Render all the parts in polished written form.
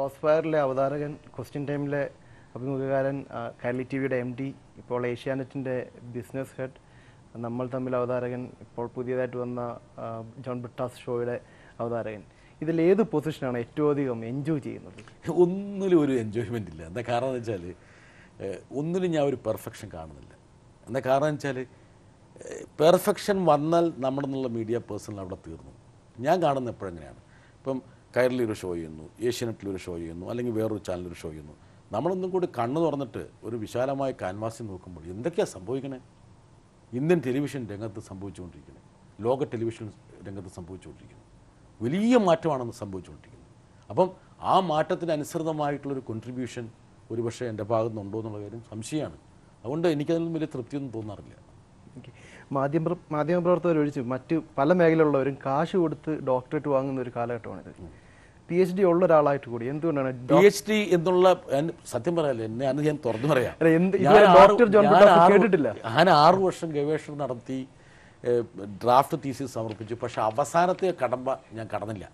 Cross ഫയറിലെ അവതാരകൻ, question ടൈമിലെ അഭിമുഖകാരൻ, Kairali T വിയുടെ MD, ഇപ്പോൾ ഏഷ്യാനെറ്റിൻ്റെ ബിസിനസ് ഹെഡ്, നമ്മൾ തമ്മിൽ അവതാരകൻ, ഇപ്പോൾ പുതിയതായിട്ട് വന്ന ജോൺ ബ്രിട്ടാസ് ഷോയുടെ അവതാരകൻ. ഇതിൽ ഏത് പൊസിഷനാണ് ഏറ്റവും അധികം എൻജോയ് ചെയ്യുന്നത്? ഒന്നിലും ഒരു എൻജോയ്മെൻ്റ് ഇല്ല. എന്താ കാരണം എന്ന് വെച്ചാൽ ഒന്നിലും ഞാൻ ഒരു പെർഫെക്ഷൻ കാണുന്നില്ല. എന്താ കാരണം എന്ന് വെച്ചാൽ പെർഫെക്ഷൻ വന്നാൽ നമ്മുടെ എന്നുള്ള മീഡിയ പേഴ്സണൽ അവിടെ തീർന്നു. ഞാൻ കാണുന്ന എപ്പോഴെങ്ങനെയാണ്, ഇപ്പം കൈരളി ഒരു ഷോ ചെയ്യുന്നു, ഏഷ്യാനെറ്റിലൊരു ഷോ ചെയ്യുന്നു, അല്ലെങ്കിൽ വേറൊരു ചാനലൊരു ഷോ ചെയ്യുന്നു. നമ്മളൊന്നും കൂടി കണ്ണ് തുറന്നിട്ട് ഒരു വിശാലമായ കാൻവാസിൽ നോക്കുമ്പോൾ എന്തൊക്കെയാണ് സംഭവിക്കണേ, ഇന്ത്യൻ ടെലിവിഷൻ രംഗത്ത് സംഭവിച്ചുകൊണ്ടിരിക്കുന്നത്, ലോക ടെലിവിഷൻ രംഗത്ത് സംഭവിച്ചുകൊണ്ടിരിക്കുന്നത് വലിയ മാറ്റമാണെന്ന് സംഭവിച്ചുകൊണ്ടിരിക്കുന്നത്. അപ്പം ആ മാറ്റത്തിന് അനുസൃതമായിട്ടുള്ളൊരു കോൺട്രിബ്യൂഷൻ ഒരുപക്ഷെ എൻ്റെ ഭാഗത്ത് നിന്നുണ്ടോ എന്നുള്ള കാര്യം സംശയമാണ്. അതുകൊണ്ട് എനിക്കതിലും വലിയ തൃപ്തിയൊന്നും തോന്നാറില്ല. മാധ്യമപ്രവർത്തകർ ഒഴിച്ച് മറ്റ് പല മേഖലയിലുള്ളവരും കാശ് കൊടുത്ത് ഡോക്ടറേറ്റ് വാങ്ങുന്ന ഒരു കാലഘട്ടമാണിത്. PhD ഉള്ള ഒരാളായിട്ട് കൂടി എന്തുകൊണ്ടാണ് PhD എന്നുള്ള, സത്യം പറയാല്ലേ, എന്നെ അന്ന് ഞാൻ തുറന്നു പറയാം, കേട്ടിട്ടില്ല. ഞാൻ 6 വർഷം ഗവേഷണം നടത്തി ഡ്രാഫ്റ്റ് തീസിസ് സമർപ്പിച്ചു. പക്ഷെ അവസാനത്തെ കടമ്പ ഞാൻ കടന്നില്ല.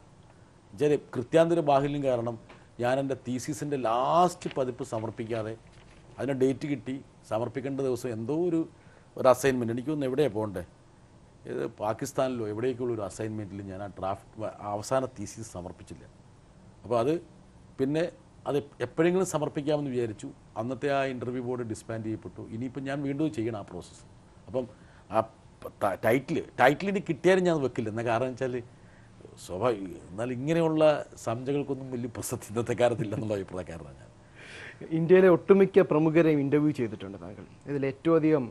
കൃത്യാന്തര ബാഹുല്യം കാരണം ഞാൻ എൻ്റെ തീസിസിൻ്റെ ലാസ്റ്റ് പതിപ്പ് സമർപ്പിക്കാതെ, അതിന് ഡേറ്റ് കിട്ടി, സമർപ്പിക്കേണ്ട ദിവസം എന്തോ ഒരു അസൈൻമെൻറ്റ്, എനിക്കൊന്ന് എവിടെയാണ് പോകണ്ടേ, ഇത് പാകിസ്ഥാനിലോ എവിടേക്കുള്ള ഒരു അസൈൻമെൻറ്റിൽ ഞാൻ ആ ഡ്രാഫ്റ്റ് അവസാന തീസിസ് സമർപ്പിച്ചില്ല. അപ്പോൾ അത് പിന്നെ അത് എപ്പോഴെങ്കിലും സമർപ്പിക്കാമെന്ന് വിചാരിച്ചു. അന്നത്തെ ആ ഇൻ്റർവ്യൂ ബോർഡ് ഡിസ്ബാൻഡ് ചെയ്യപ്പെട്ടു. ഇനിയിപ്പോൾ ഞാൻ വീണ്ടും ചെയ്യണം ആ പ്രോസസ്സ്. അപ്പം ആ ടൈറ്റിലിന് കിട്ടിയാലും ഞാൻ വെക്കില്ല. എന്താ കാരണം വെച്ചാൽ സ്വാഭാവിക, എന്നാൽ ഇങ്ങനെയുള്ള സംജകൾക്കൊന്നും വലിയ പ്രസക്തി ഇന്നത്തെ കാലത്തില്ലെന്നുള്ള അഭിപ്രായക്കാരനാണ് ഞാൻ. ഇന്ത്യയിലെ ഒട്ടുമിക്ക പ്രമുഖരെയും ഇൻ്റർവ്യൂ ചെയ്തിട്ടുണ്ട് താങ്കൾ. ഇതിൽ ഏറ്റവും അധികം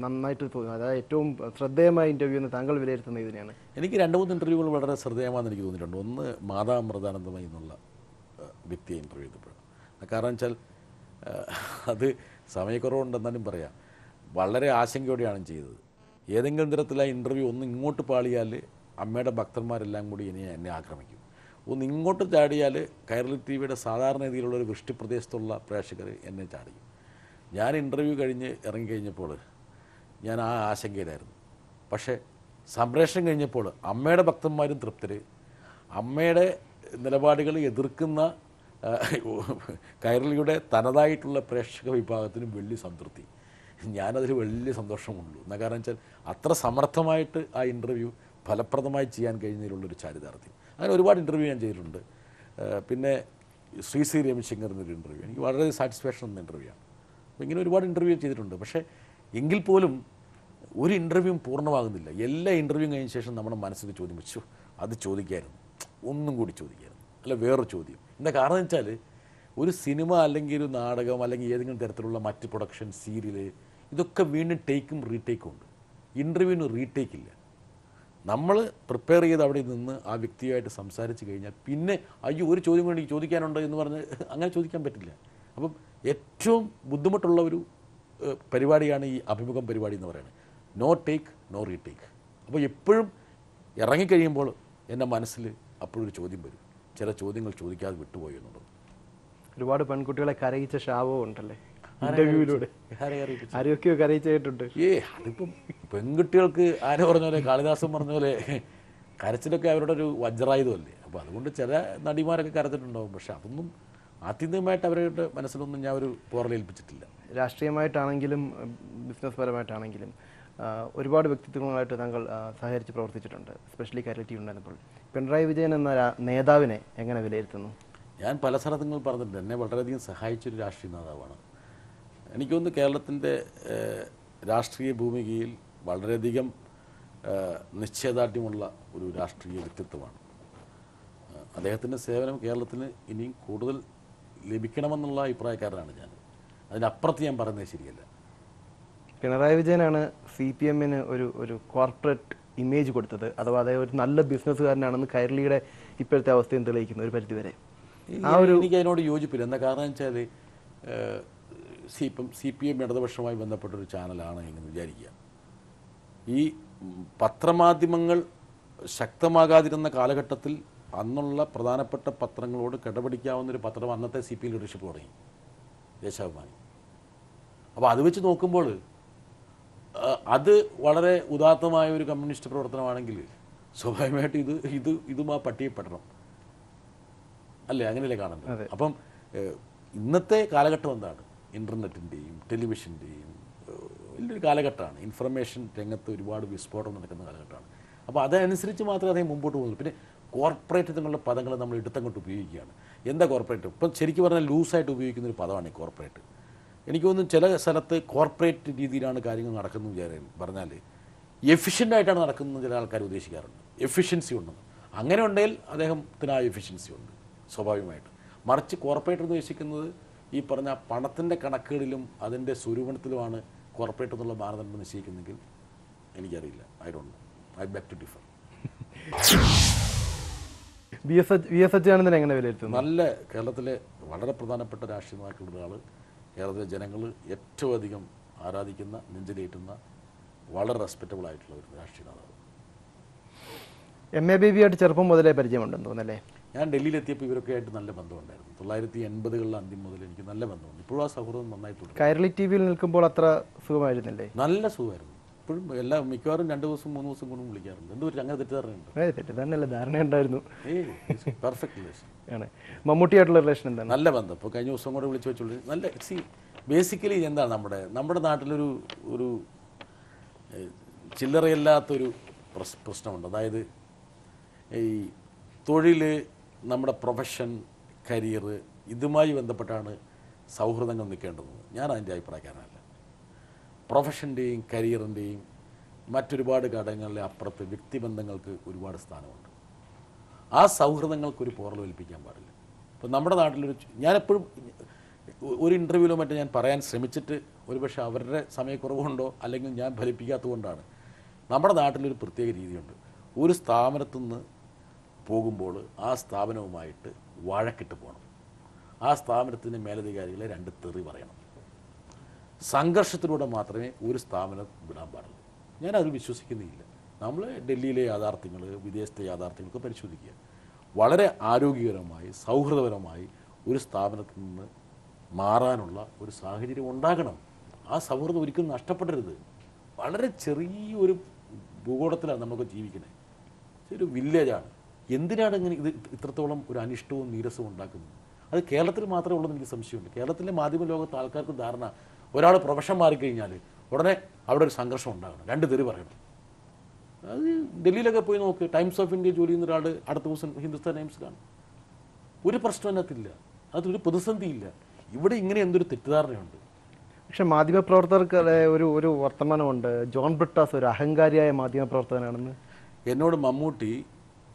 നന്നായിട്ട് തോന്നുന്നത്, അതായത് ഏറ്റവും ശ്രദ്ധേയമായ ഇൻ്റർവ്യൂ എന്ന് താങ്കൾ വിലയിരുത്തുന്നത് ഇതിനെയാണ്? എനിക്ക് 2-3 ഇൻ്റർവ്യൂകൾ വളരെ ശ്രദ്ധേയമാണെന്ന് എനിക്ക് തോന്നിയിട്ടുണ്ട്. ഒന്ന് മാതാ അമൃതാനന്ദമയി എന്നുള്ള വ്യക്തിയെ ഇൻ്റർവ്യൂ ചെയ്തപ്പോഴാണ്. കാരണം വെച്ചാൽ അത് സമയക്കുറവുണ്ടെന്നാലും പറയാം, വളരെ ആശങ്കയോടെയാണ് ചെയ്തത്. ഏതെങ്കിലും തരത്തിൽ ആ ഇൻ്റർവ്യൂ ഒന്ന് ഇങ്ങോട്ട് പാളിയാൽ അമ്മയുടെ ഭക്തന്മാരെല്ലാം കൂടി എന്നെ ആക്രമിക്കും. ഒന്ന് ഇങ്ങോട്ട് ചാടിയാൽ കൈരളി ടി വിയുടെ സാധാരണ രീതിയിലുള്ള ഒരു വൃഷ്ടിപ്രദേശത്തുള്ള പ്രേക്ഷകർ എന്നെ ചാടിക്കും. ഞാൻ ഇൻ്റർവ്യൂ കഴിഞ്ഞ് ഇറങ്ങിക്കഴിഞ്ഞപ്പോൾ ഞാൻ ആ ആശങ്കയിലായിരുന്നു. പക്ഷേ സംപ്രേഷണം കഴിഞ്ഞപ്പോൾ അമ്മയുടെ ഭക്തന്മാരും തൃപ്തർ, അമ്മയുടെ നിലപാടുകൾ എതിർക്കുന്ന കൈരളിയുടെ തനതായിട്ടുള്ള പ്രേക്ഷക വിഭാഗത്തിനും വലിയ സംതൃപ്തി. ഞാനതിൽ വലിയ സന്തോഷമുള്ളൂ. എന്നാ കാരണം വെച്ചാൽ അത്ര സമർത്ഥമായിട്ട് ആ ഇൻ്റർവ്യൂ ഫലപ്രദമായി ചെയ്യാൻ കഴിഞ്ഞതിലുള്ളൊരു ചാരിതാർത്ഥ്യം. അങ്ങനെ ഒരുപാട് ഇൻ്റർവ്യൂ ഞാൻ ചെയ്തിട്ടുണ്ട്. പിന്നെ ശ്രീ രവിശങ്കർ എന്നൊരു ഇൻ്റർവ്യൂ എനിക്ക് വളരെ സാറ്റിസ്ഫാക്ഷൻ എന്ന ഇൻ്റർവ്യൂ ആണ്. അപ്പോൾ ഇങ്ങനെ ഒരുപാട് ഇൻ്റർവ്യൂ ചെയ്തിട്ടുണ്ട്. പക്ഷേ എങ്കിൽ പോലും ഒരു ഇൻ്റർവ്യൂവും പൂർണ്ണമാകുന്നില്ല. എല്ലാ ഇൻ്റർവ്യൂ കഴിഞ്ഞ ശേഷം നമ്മുടെ മനസ്സിൽ ചോദ്യം വെച്ചു, അത് ചോദിക്കായിരുന്നു, ഒന്നും കൂടി ചോദിക്കായിരുന്നു, അല്ല വേറൊരു ചോദ്യം. എന്താ കാരണം എന്ന് വെച്ചാൽ ഒരു സിനിമ അല്ലെങ്കിൽ ഒരു നാടകം അല്ലെങ്കിൽ ഏതെങ്കിലും തരത്തിലുള്ള മറ്റ് പ്രൊഡക്ഷൻ, സീരിയൽ, ഇതൊക്കെ വീണ്ടും ടേക്കും റീടേക്കും ഉണ്ട്. ഇൻ്റർവ്യൂവിന് റീടേക്ക് ഇല്ല. നമ്മൾ പ്രിപ്പയർ ചെയ്ത് അവിടെ നിന്ന് ആ വ്യക്തിയുമായിട്ട് സംസാരിച്ച് കഴിഞ്ഞാൽ പിന്നെ അയ്യോ ഒരു ചോദ്യം കൂടി ചോദിക്കാനുണ്ട് എന്ന് പറഞ്ഞ് അങ്ങനെ ചോദിക്കാൻ പറ്റില്ല. അപ്പം ഏറ്റവും ബുദ്ധിമുട്ടുള്ള ഒരു പരിപാടിയാണ് ഈ അഭിമുഖം പരിപാടി എന്ന് പറയുന്നത്. No take no retake. അപ്പോൾ എപ്പോഴും ഇറങ്ങിക്കഴിയുമ്പോൾ എൻ്റെ മനസ്സിൽ അപ്പോഴൊരു ചോദ്യം വരും, ചില ചോദ്യങ്ങൾ ചോദിക്കാതെ വിട്ടുപോയി എന്നുള്ളത്. ഒരുപാട് പെൺകുട്ടികളെ കരയിച്ച ശാപവും ഉണ്ടല്ലേ ഇന്റർവ്യൂവിലൂടെ? ആരെയൊക്കെയോ കരയിച്ചിട്ടുണ്ട്. അതിപ്പം പെൺകുട്ടികൾക്ക് ആരെ പറഞ്ഞ പോലെ, കാളിദാസൻ പറഞ്ഞ പോലെ കരച്ചിലൊക്കെ അവരുടെ ഒരു വജ്രായുധമല്ലേ. അപ്പോൾ അതുകൊണ്ട് ചില നടിമാരൊക്കെ കരച്ചിട്ടുണ്ടാവും. പക്ഷെ അതൊന്നും ആത്യന്തികമായിട്ട് അവരുടെ മനസ്സിലൊന്നും ഞാൻ ഒരു പോറലേൽപ്പിച്ചിട്ടില്ല. രാഷ്ട്രീയമായിട്ടാണെങ്കിലും ബിസിനസ് പരമായിട്ടാണെങ്കിലും ഒരുപാട് വ്യക്തിത്വങ്ങളായിട്ട് താങ്കൾ സഹകരിച്ച് പ്രവർത്തിച്ചിട്ടുണ്ട്, എസ്പെഷ്യലി കൈരളി ടി വി ഉണ്ടായിരുന്നപ്പോൾ. പിണറായി വിജയൻ എന്ന നേതാവിനെ എങ്ങനെ വിലയിരുത്തുന്നു? ഞാൻ പല സ്ഥലത്തും പറഞ്ഞിട്ടുണ്ട്, എന്നെ വളരെയധികം സഹായിച്ചൊരു രാഷ്ട്രീയ നേതാവാണ്. എനിക്കൊന്ന് കേരളത്തിൻ്റെ രാഷ്ട്രീയ ഭൂമികയിൽ വളരെയധികം നിശ്ചയദാർഢ്യമുള്ള ഒരു രാഷ്ട്രീയ വ്യക്തിത്വമാണ്. അദ്ദേഹത്തിൻ്റെ സേവനം കേരളത്തിന് ഇനിയും കൂടുതൽ ലഭിക്കണമെന്നുള്ള അഭിപ്രായക്കാരനാണ് ഞാൻ. അതിനപ്പുറത്ത് ഞാൻ പറയുന്നത് ശരിയല്ല. പിണറായി വിജയനാണ് CPM-ന് ഒരു കോർപ്പറേറ്റ് ഇമേജ് കൊടുത്തത്, അഥവാ അദ്ദേഹം ഒരു നല്ല ബിസിനസ്സുകാരനാണെന്ന് കൈരളിയുടെ ഇപ്പോഴത്തെ അവസ്ഥയും തെളിയിക്കുന്നു ഒരു പരിധിവരെ. എനിക്ക് അതിനോട് യോജിപ്പില്ല. എന്താ കാരണം വെച്ചാൽ ഇപ്പം CPM ഇടതുപക്ഷവുമായി ബന്ധപ്പെട്ടൊരു ചാനലാണ് എന്ന് വിചാരിക്കുക. ഈ പത്രമാധ്യമങ്ങൾ ശക്തമാകാതിരുന്ന കാലഘട്ടത്തിൽ അന്നുള്ള പ്രധാനപ്പെട്ട പത്രങ്ങളോട് കിടപിടിക്കാവുന്നൊരു പത്രം അന്നത്തെ CPM ലീഡർഷിപ്പ് തുടങ്ങി, ദേശാഭിമാനി. അപ്പോൾ അത് വെച്ച് നോക്കുമ്പോൾ അത് വളരെ ഉദാത്തമായ ഒരു കമ്മ്യൂണിസ്റ്റ് പ്രവർത്തനമാണെങ്കിൽ സ്വാഭാവികമായിട്ട് ഇതും ആ പട്ടികപ്പെടണം. അല്ലേ? അങ്ങനെയല്ലേ കാണുന്നത്. അപ്പം ഇന്നത്തെ കാലഘട്ടം എന്താണ്? ഇൻ്റർനെറ്റിൻ്റെയും ടെലിവിഷൻ്റെയും വലിയൊരു കാലഘട്ടമാണ്. ഇൻഫർമേഷൻ രംഗത്ത് ഒരുപാട് വിസ്ഫോടനം നടക്കുന്ന കാലഘട്ടമാണ്. അപ്പോൾ അതനുസരിച്ച് മാത്രമേ അദ്ദേഹം മുമ്പോട്ട് പോകുള്ളൂ. പിന്നെ കോർപ്പറേറ്റ് എന്നുള്ള പദങ്ങൾ നമ്മൾ എടുത്തങ്ങോട്ട് ഉപയോഗിക്കുകയാണ്. എന്താ കോർപ്പറേറ്റ്? ഇപ്പം ശരിക്കും പറഞ്ഞാൽ ലൂസായിട്ട് ഉപയോഗിക്കുന്ന ഒരു പദമാണ് ഈ കോർപ്പറേറ്റ്. എനിക്ക് തോന്നുന്നു ചില സ്ഥലത്ത് കോർപ്പറേറ്റ് രീതിയിലാണ് കാര്യങ്ങൾ നടക്കുന്നത് പറഞ്ഞാൽ എഫിഷ്യൻ്റായിട്ടാണ് നടക്കുന്നത് ചില ആൾക്കാർ ഉദ്ദേശിക്കാറുണ്ട്. എഫിഷ്യൻസി ഉണ്ടെന്ന്. അങ്ങനെ ഉണ്ടെങ്കിൽ അദ്ദേഹത്തിന് ആ എഫിഷ്യൻസി ഉണ്ട് സ്വാഭാവികമായിട്ട്. മറിച്ച് കോർപ്പറേറ്റ് ഉദ്ദേശിക്കുന്നത് ഈ പറഞ്ഞ പണത്തിൻ്റെ കണക്കുകളിലും അതിൻ്റെ സ്വരൂപത്തിലുമാണ് കോർപ്പറേറ്റ് എന്നുള്ള മാനദണ്ഡം നിശ്ചയിക്കുന്നെങ്കിൽ എനിക്കറിയില്ല. I don't know. I beg to differ. VS അച്യുതാനന്ദനെ എങ്ങനെ വിലയിരുത്തുന്നു? നല്ല കേരളത്തിലെ വളരെ പ്രധാനപ്പെട്ട രാഷ്ട്രീയ നേതാക്കളുടെ ആൾ, കേരളത്തിലെ ജനങ്ങൾ ഏറ്റവും അധികം ആരാധിക്കുന്ന, നെഞ്ചിലേറ്റുന്ന, വളരെ റെസ്പെക്റ്റബിൾ ആയിട്ടുള്ള ഒരു രാഷ്ട്രീയ നേതാവ്. MA ബേബിയായിട്ട് ചെറുപ്പം മുതലേ പരിചയമുണ്ടെന്ന് തോന്നുന്നല്ലേ? ഞാൻ ഡൽഹിയിലെത്തിയപ്പോൾ ഇവരൊക്കെ ആയിട്ട് നല്ല ബന്ധമുണ്ടായിരുന്നു. 1980കളിലെ അന്ത്യം മുതൽ എനിക്ക് നല്ല ബന്ധമുണ്ട്. ഇപ്പോഴും ആ സൗഹൃദം നന്നായി തുടരും. കൈരളി TV-യിൽ നിൽക്കുമ്പോൾ അത്ര സുഖമായിരുന്നില്ലേ? നല്ല സുഖമായിരുന്നു. ഇപ്പോഴും മിക്കവാറും 2 ദിവസം 3 ദിവസം കൊണ്ടും വിളിക്കാറുണ്ട്. എന്തൊരു അങ്ങനെ തെറ്റിദ്ധാരണയുണ്ട്? തെറ്റിദ്ധാരണയല്ല, ധാരണയുണ്ടായിരുന്നു. പെർഫെക്റ്റ് റിലേഷൻ ആണ്. മമ്മൂട്ടിയായിട്ടുള്ള റിലേഷൻ എന്താണ്? നല്ല ബന്ധം. ഇപ്പോൾ കഴിഞ്ഞ ദിവസം കൂടെ വിളിച്ച് വെച്ചുള്ളൂ. നല്ല ബേസിക്കലി എന്താണ് നമ്മുടെ നാട്ടിലൊരു ഒരു ചില്ലറയില്ലാത്തൊരു പ്രശ്നമുണ്ട്. അതായത് ഈ തൊഴിൽ, നമ്മുടെ പ്രൊഫഷൻ, കരിയർ, ഇതുമായി ബന്ധപ്പെട്ടാണ് സൗഹൃദങ്ങൾ നിൽക്കേണ്ടത്. ഞാൻ അതിൻ്റെ അഭിപ്രായക്കാരനല്ല. പ്രൊഫഷൻ്റെയും കരിയറിൻ്റെയും മറ്റൊരുപാട് ഘടകങ്ങളിലെ അപ്പുറത്ത് വ്യക്തിബന്ധങ്ങൾക്ക് ഒരുപാട് സ്ഥാനമുണ്ട്. ആ സൗഹൃദങ്ങൾക്കൊരു പോറലേൽപ്പിക്കാൻ പാടില്ല. ഇപ്പം നമ്മുടെ നാട്ടിലൊരു ഞാനെപ്പോഴും ഒരു ഇൻ്റർവ്യൂവിലോ മറ്റോ ഞാൻ പറയാൻ ശ്രമിച്ചിട്ട് ഒരുപക്ഷെ അവരുടെ സമയക്കുറവുകൊണ്ടോ അല്ലെങ്കിൽ ഞാൻ ഫലിപ്പിക്കാത്തതുകൊണ്ടാണ്, നമ്മുടെ നാട്ടിലൊരു പ്രത്യേക രീതിയുണ്ട്. ഒരു സ്ഥാപനത്തു നിന്ന് പോകുമ്പോൾ ആ സ്ഥാപനവുമായിട്ട് വഴക്കിട്ട് പോകണം. ആ സ്ഥാപനത്തിൻ്റെ മേലധികാരികളെ 2 തെറി പറയണം. സംഘർഷത്തിലൂടെ മാത്രമേ ഒരു സ്ഥാപനം വിടാൻ പാടുള്ളൂ. ഞാനതിൽ വിശ്വസിക്കുന്നില്ല. നമ്മൾ ഡൽഹിയിലെ യാഥാർത്ഥ്യങ്ങൾ, വിദേശത്തെ യാഥാർത്ഥ്യങ്ങളൊക്കെ പരിശോധിക്കുക. വളരെ ആരോഗ്യകരമായി, സൗഹൃദപരമായി ഒരു സ്ഥാപനത്തിൽ നിന്ന് മാറാനുള്ള ഒരു സാഹചര്യം ഉണ്ടാകണം. ആ സൗഹൃദം ഒരിക്കലും നഷ്ടപ്പെടരുത്. വളരെ ചെറിയൊരു ഭൂഗോളത്തിലാണ് നമുക്ക് ജീവിക്കുന്നത്. ഒരു വില്ലേജാണ്. എന്തിനാണ് ഇങ്ങനെ ഇത്രത്തോളം ഒരു അനിഷ്ടവും നീരസവും ഉണ്ടാക്കുന്നത്? അത് കേരളത്തിൽ മാത്രമേ ഉള്ളൂ എന്ന് എനിക്ക് സംശയമുണ്ട്. കേരളത്തിലെ മാധ്യമ ലോകത്ത് ആൾക്കാർക്ക് ധാരണ ഒരാൾ പ്രൊഫഷൻ മാറിക്കഴിഞ്ഞാൽ ഉടനെ അവിടെ ഒരു സംഘർഷം ഉണ്ടാകണം, 2 തെറി പറയണം. അത് ഡൽഹിയിലൊക്കെ പോയി നോക്ക്. ടൈംസ് ഓഫ് ഇന്ത്യ ജോലി ചെയ്യുന്ന ഒരാൾ അടുത്ത ദിവസം ഹിന്ദുസ്ഥാൻ ടൈംസിലാണ്. ഒരു പ്രശ്നം അതിനകത്തില്ല, അതൊരു പ്രതിസന്ധിയില്ല. ഇവിടെ ഇങ്ങനെ എന്തൊരു തെറ്റിദ്ധാരണയുണ്ട്. പക്ഷെ മാധ്യമപ്രവർത്തകർക്ക് ഒരു വർത്തമാനമുണ്ട്, ജോൺ ബ്രിട്ടാസ് ഒരു അഹങ്കാരിയായ മാധ്യമപ്രവർത്തകനാണെന്ന്. എന്നോട് മമ്മൂട്ടി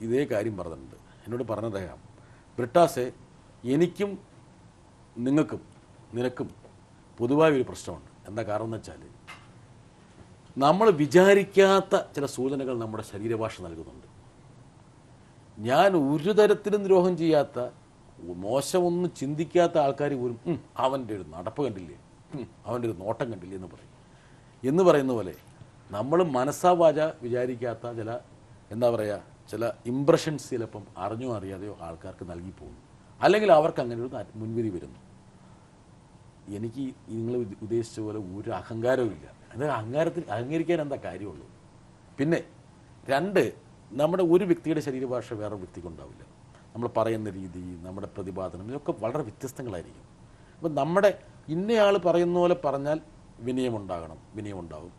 ഇതേ കാര്യം പറഞ്ഞിട്ടുണ്ട്. എന്നോട് പറഞ്ഞതേക്കാം, ബ്രിട്ടാസെ, എനിക്കും നിനക്കും പൊതുവായ ഒരു പ്രശ്നമുണ്ട്. എന്താ കാരണം എന്ന് വെച്ചാൽ, നമ്മൾ വിചാരിക്കാത്ത ചില സൂചനകൾ നമ്മുടെ ശരീരഭാഷ നൽകുന്നുണ്ട്. ഞാൻ ഒരു തരത്തിലും ദ്രോഹം ചെയ്യാത്ത, മോശമൊന്നും ചിന്തിക്കാത്ത ആൾക്കാർ പോലും അവൻ്റെ ഒരു നടപ്പ് കണ്ടില്ലേ, അവൻ്റെ ഒരു നോട്ടം കണ്ടില്ലേ എന്ന് പറയുന്ന പോലെ നമ്മൾ മനസ്സാവാച വിചാരിക്കാത്ത ചില ചില ഇംപ്രഷൻസ് ചിലപ്പം അറിഞ്ഞോ അറിയാതെയോ ആൾക്കാർക്ക് നൽകി പോകുന്നു. അല്ലെങ്കിൽ അവർക്ക് അങ്ങനെ ഒരു മുൻവിധി വരുന്നു. എനിക്ക് നിങ്ങൾ ഉദ്ദേശിച്ച പോലെ ഒരു അഹങ്കാരവും ഇല്ല. അത് അഹങ്കരിക്കാൻ എന്താ കാര്യമുള്ളൂ? പിന്നെ 2, നമ്മുടെ ഒരു വ്യക്തിയുടെ ശരീരഭാഷ വേറെ വ്യക്തിക്കുണ്ടാവില്ല. നമ്മൾ പറയുന്ന രീതി, നമ്മുടെ പ്രതിപാദനം, ഇതൊക്കെ വളരെ വ്യത്യസ്തങ്ങളായിരിക്കും. അപ്പം നമ്മുടെ ഇന്നയാൾ പറയുന്ന പോലെ പറഞ്ഞാൽ വിനയമുണ്ടാകും.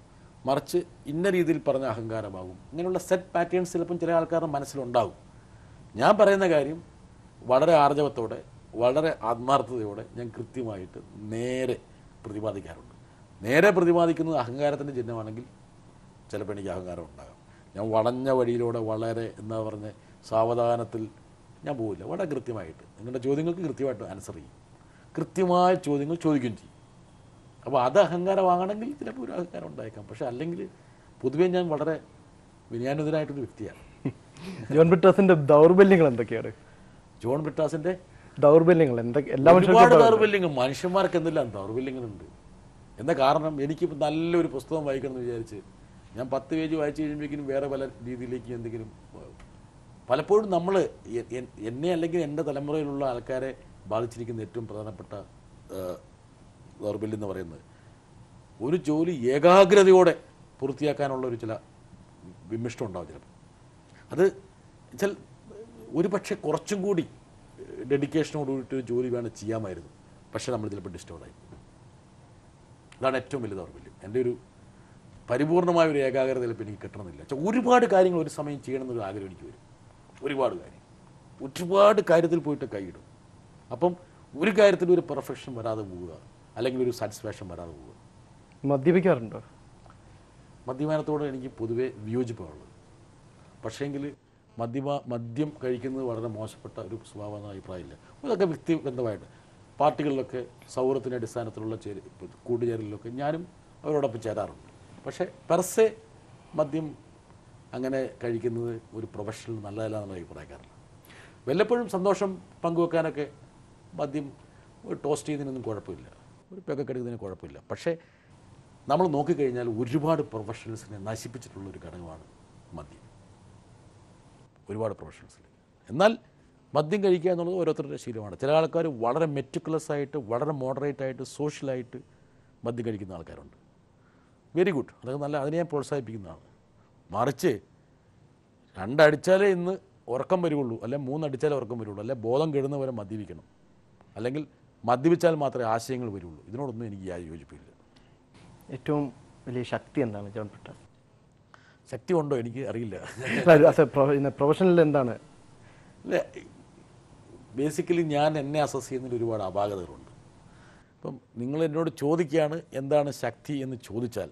മറിച്ച് ഇന്ന രീതിയിൽ പറഞ്ഞ അഹങ്കാരമാകും. ഇങ്ങനെയുള്ള സെറ്റ് പാറ്റേൺസ് ചിലപ്പം ചില ആൾക്കാരുടെ മനസ്സിലുണ്ടാകും. ഞാൻ പറയുന്ന കാര്യം വളരെ ആർജവത്തോടെ, വളരെ ആത്മാർത്ഥതയോടെ ഞാൻ കൃത്യമായിട്ട് നേരെ പ്രതിപാദിക്കാറുണ്ട്. നേരെ പ്രതിപാദിക്കുന്നത് അഹങ്കാരത്തിൻ്റെ ചിഹ്നമാണെങ്കിൽ ചിലപ്പോൾ എനിക്ക് അഹങ്കാരം ഉണ്ടാകാം. ഞാൻ വളഞ്ഞ വഴിയിലൂടെ വളരെ സാവധാനത്തിൽ ഞാൻ പോവില്ല. വളരെ കൃത്യമായിട്ട് നിങ്ങളുടെ ചോദ്യങ്ങൾക്ക് കൃത്യമായിട്ട് ആൻസർ ചെയ്യും. കൃത്യമായ ചോദ്യങ്ങൾ ചോദിക്കുകയും ചെയ്യും. അപ്പോൾ അത് അഹങ്കാരമാകണമെങ്കിൽ ചിലപ്പോൾ ഒരു അഹങ്കാരം ഉണ്ടായേക്കാം. പക്ഷെ അല്ലെങ്കിൽ പൊതുവേ ഞാൻ വളരെ വിനയാനുതനായിട്ടൊരു വ്യക്തിയാണ്. ജോൺ ബ്രിട്ടാസിന്റെ ദൗർബല്യങ്ങൾ എന്തൊക്കെയാണ്? ജോൺ ബ്രിട്ടാസിന്റെ ദൗർബല്യങ്ങൾ ഒരുപാട് ദൗർബല്യങ്ങൾ, മനുഷ്യന്മാർക്ക് എന്തെല്ലാം ദൗർബല്യങ്ങളുണ്ട്. എന്താ കാരണം? എനിക്കിപ്പോൾ നല്ലൊരു പുസ്തകം വായിക്കണം എന്ന് വിചാരിച്ച് ഞാൻ 10 പേജ് വായിച്ചു കഴിയുമ്പോഴേക്കും വേറെ പല രീതിയിലേക്ക് എന്തെങ്കിലും. പലപ്പോഴും നമ്മൾ എന്നെ അല്ലെങ്കിൽ എൻ്റെ തലമുറയിലുള്ള ആൾക്കാരെ ബാധിച്ചിരിക്കുന്ന ഏറ്റവും പ്രധാനപ്പെട്ട ദൗർബല്യം എന്ന് പറയുന്നത്, ഒരു ജോലി ഏകാഗ്രതയോടെ പൂർത്തിയാക്കാനുള്ള ചില വിമിഷ്ടം ഉണ്ടാവും ചിലപ്പോൾ. അത് ഒരു പക്ഷേ കുറച്ചും കൂടി ഡെഡിക്കേഷനോടുകൂടിയിട്ട് ഒരു ജോലി വേണം ചെയ്യാമായിരുന്നു. പക്ഷേ നമ്മൾ ചിലപ്പോൾ ഡിസ്റ്റർബായി. അതാണ് ഏറ്റവും വലിയ ദൗർബല്യം. എൻ്റെ ഒരു പരിപൂർണമായ ഒരു ഏകാഗ്രത ചിലപ്പോൾ എനിക്ക് കിട്ടണമെന്നില്ല. ഒരുപാട് കാര്യങ്ങൾ ഒരു സമയം ചെയ്യണമെന്നൊരു ആഗ്രഹം എനിക്ക് വരും. ഒരുപാട് കാര്യത്തിൽ പോയിട്ട് കൈയിടും. അപ്പം ഒരു കാര്യത്തിൽ ഒരു പെർഫെക്ഷൻ വരാതെ പോവുക, അല്ലെങ്കിൽ ഒരു സാറ്റിസ്ഫാക്ഷൻ വരാതെ പോവുക. മദ്യപിക്കാറുണ്ടോ? മദ്യപാനത്തോട് എനിക്ക് പൊതുവേ വിയോജിപ്പാണുള്ളത്. പക്ഷേങ്കിൽ മദ്യം കഴിക്കുന്നത് വളരെ മോശപ്പെട്ട ഒരു സ്വഭാവമെന്ന അഭിപ്രായമില്ല. അതൊക്കെ വ്യക്തിബന്ധമായിട്ട് പാർട്ടികളിലൊക്കെ സൗഹൃദത്തിൻ്റെ അടിസ്ഥാനത്തിലുള്ള കൂട്ടുചേരലിലൊക്കെ ഞാനും അവരോടൊപ്പം ചേരാറുണ്ട്. പക്ഷേ പെർസെ മദ്യം അങ്ങനെ കഴിക്കുന്നത് ഒരു പ്രൊഫഷണൽ നല്ലതല്ല എന്നുള്ള അഭിപ്രായക്കാരല്ല. വല്ലപ്പോഴും സന്തോഷം പങ്കുവെക്കാനൊക്കെ മദ്യം ടോസ്റ്റ് ചെയ്യുന്നതിനൊന്നും കുഴപ്പമില്ല, ഒരു പെക്കൊക്കെ എടുക്കുന്നതിന് കുഴപ്പമില്ല. പക്ഷേ നമ്മൾ നോക്കിക്കഴിഞ്ഞാൽ ഒരുപാട് പ്രൊഫഷണൽസിനെ നശിപ്പിച്ചിട്ടുള്ളൊരു ഘടകമാണ് മദ്യം, ഒരുപാട് പ്രൊഫഷണൽസിൽ. എന്നാൽ മദ്യം കഴിക്കുക എന്നുള്ളത് ഓരോരുത്തരുടെ ശീലമാണ്. ചില ആൾക്കാർ വളരെ മെറ്റിക്കുലസ് ആയിട്ട്, വളരെ മോഡറേറ്റ് ആയിട്ട്, സോഷ്യലായിട്ട് മദ്യം കഴിക്കുന്ന ആൾക്കാരുണ്ട്. വെരി ഗുഡ്, അതൊക്കെ നല്ല, അതിനെ ഞാൻ പ്രോത്സാഹിപ്പിക്കുന്നതാണ്. മറിച്ച് 2 അടിച്ചാലേ ഇന്ന് ഉറക്കം വരുള്ളൂ, അല്ലെങ്കിൽ 3 അടിച്ചാലേ ഉറക്കം വരുള്ളൂ, അല്ലെങ്കിൽ ബോധം കെടുന്നവരെ മദ്യപിക്കണം, അല്ലെങ്കിൽ മദ്യപിച്ചാൽ മാത്രമേ ആശയങ്ങൾ വരുള്ളൂ, ഇതിനോടൊന്നും എനിക്ക് യോജിപ്പില്ല. ഏറ്റവും വലിയ ശക്തി എന്താണ് ജോൺ ബ്രിട്ടാസ്? ശക്തി ഉണ്ടോ എനിക്ക് അറിയില്ല. പ്രൊഫഷണലിൽ എന്താണ്? അല്ല, ബേസിക്കലി ഞാൻ എന്നെ അസസ് ചെയ്യുന്നതിൽ ഒരുപാട് അപാകതകളുണ്ട്. ഇപ്പം നിങ്ങൾ എന്നോട് ചോദിക്കുകയാണ് എന്താണ് ശക്തി എന്ന് ചോദിച്ചാൽ,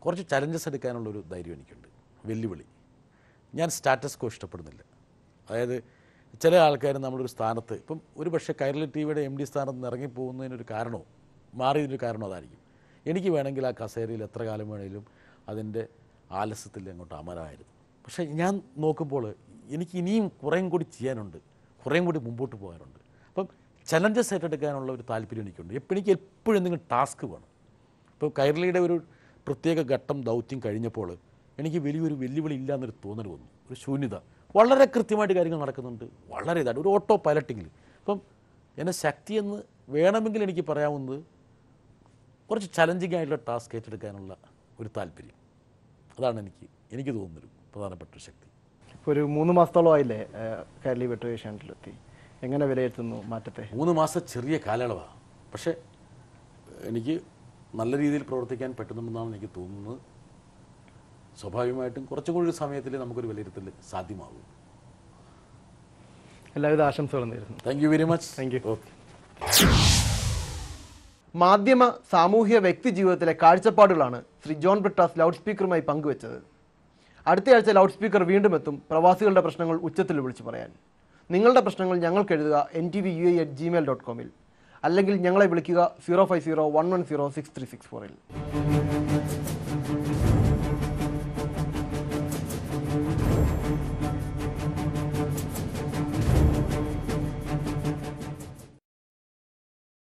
കുറച്ച് ചലഞ്ചസ് എടുക്കാനുള്ളൊരു ധൈര്യം എനിക്കുണ്ട്, വെല്ലുവിളി. ഞാൻ സ്റ്റാറ്റസ് കോ ഇഷ്ടപ്പെടുന്നില്ല. അതായത് ചില ആൾക്കാർ നമ്മളൊരു സ്ഥാനത്ത്, ഇപ്പം ഒരു പക്ഷേ കൈരളി ടി വിയുടെ MD സ്ഥാനത്ത് നിന്ന് ഇറങ്ങിപ്പോകുന്നതിനൊരു കാരണമോ മാറിയതിനൊരു കാരണം അതായിരിക്കും. എനിക്ക് വേണമെങ്കിൽ ആ കസേരയിൽ എത്ര കാലം വേണമെങ്കിലും അതിൻ്റെ ആലസ്യത്തിൽ അങ്ങോട്ട് അമരായിരുന്നു. പക്ഷേ ഞാൻ നോക്കുമ്പോൾ എനിക്ക് ഇനിയും കുറേയും കൂടി ചെയ്യാനുണ്ട്, കുറേയും കൂടി മുമ്പോട്ട് പോകാനുണ്ട്. അപ്പം ചലഞ്ചസ് ഏറ്റെടുക്കാനുള്ള ഒരു താല്പര്യം എനിക്കുണ്ട്. എനിക്ക് എപ്പോഴും എന്തെങ്കിലും ടാസ്ക് വേണം. ഇപ്പോൾ കൈരളിയുടെ ഒരു പ്രത്യേക ഘട്ടം ദൗത്യം കഴിഞ്ഞപ്പോൾ എനിക്ക് വലിയൊരു വെല്ലുവിളി ഇല്ല എന്നൊരു തോന്നൽ വന്നു, ഒരു ശൂന്യത. വളരെ കൃത്യമായിട്ട് കാര്യങ്ങൾ നടക്കുന്നുണ്ട്, വളരെ ഇതായിട്ട് ഒരു ഓട്ടോ പൈലറ്റിങ്ങിൽ. അപ്പം എന്നെ ശക്തിയെന്ന് വേണമെങ്കിൽ എനിക്ക് പറയാവുന്നത് കുറച്ച് ചലഞ്ചിങ് ആയിട്ടുള്ള ടാസ്ക് ഏറ്റെടുക്കാനുള്ള ഒരു താല്പര്യം. അതാണ് എനിക്ക് തോന്നുന്നൊരു പ്രധാനപ്പെട്ട ശക്തി. ഇപ്പോൾ ഒരു 3 മാസത്തോളം ആയില്ലേ കൈരളി വെട്ടു ഏഷ്യാനെറ്റിലെത്തി, എങ്ങനെ വിലയിരുത്തുന്നു മാറ്റത്തെ? 3 മാസം ചെറിയ കാലയളവാണ്, പക്ഷേ എനിക്ക് നല്ല രീതിയിൽ പ്രവർത്തിക്കാൻ പറ്റുന്നുണ്ടെന്നാണ് എനിക്ക് തോന്നുന്നത്. സ്വാഭാവികമായിട്ടും കുറച്ചും കൂടി ഒരു സമയത്തിൽ നമുക്കൊരു വിലയിരുത്തൽ സാധ്യമാകും. എല്ലാവിധ ആശംസകളും നേരുന്നു. Thank you very much. Thank you. Okay. മാധ്യമ സാമൂഹ്യ വ്യക്തി ജീവിതത്തിലെ കാഴ്ചപ്പാടുകളാണ് ശ്രീ ജോൺ ബ്രിട്ടാസ് ലൗഡ് സ്പീക്കറുമായി പങ്കുവച്ചത്. അടുത്തയാഴ്ച ലൗഡ് സ്പീക്കർ വീണ്ടും എത്തും പ്രവാസികളുടെ പ്രശ്നങ്ങൾ ഉച്ചത്തിൽ വിളിച്ചു പറയാൻ. നിങ്ങളുടെ പ്രശ്നങ്ങൾ ഞങ്ങൾക്ക് എഴുതുക ntvui@gmail.com അല്ലെങ്കിൽ ഞങ്ങളെ വിളിക്കുക 050 110 6364.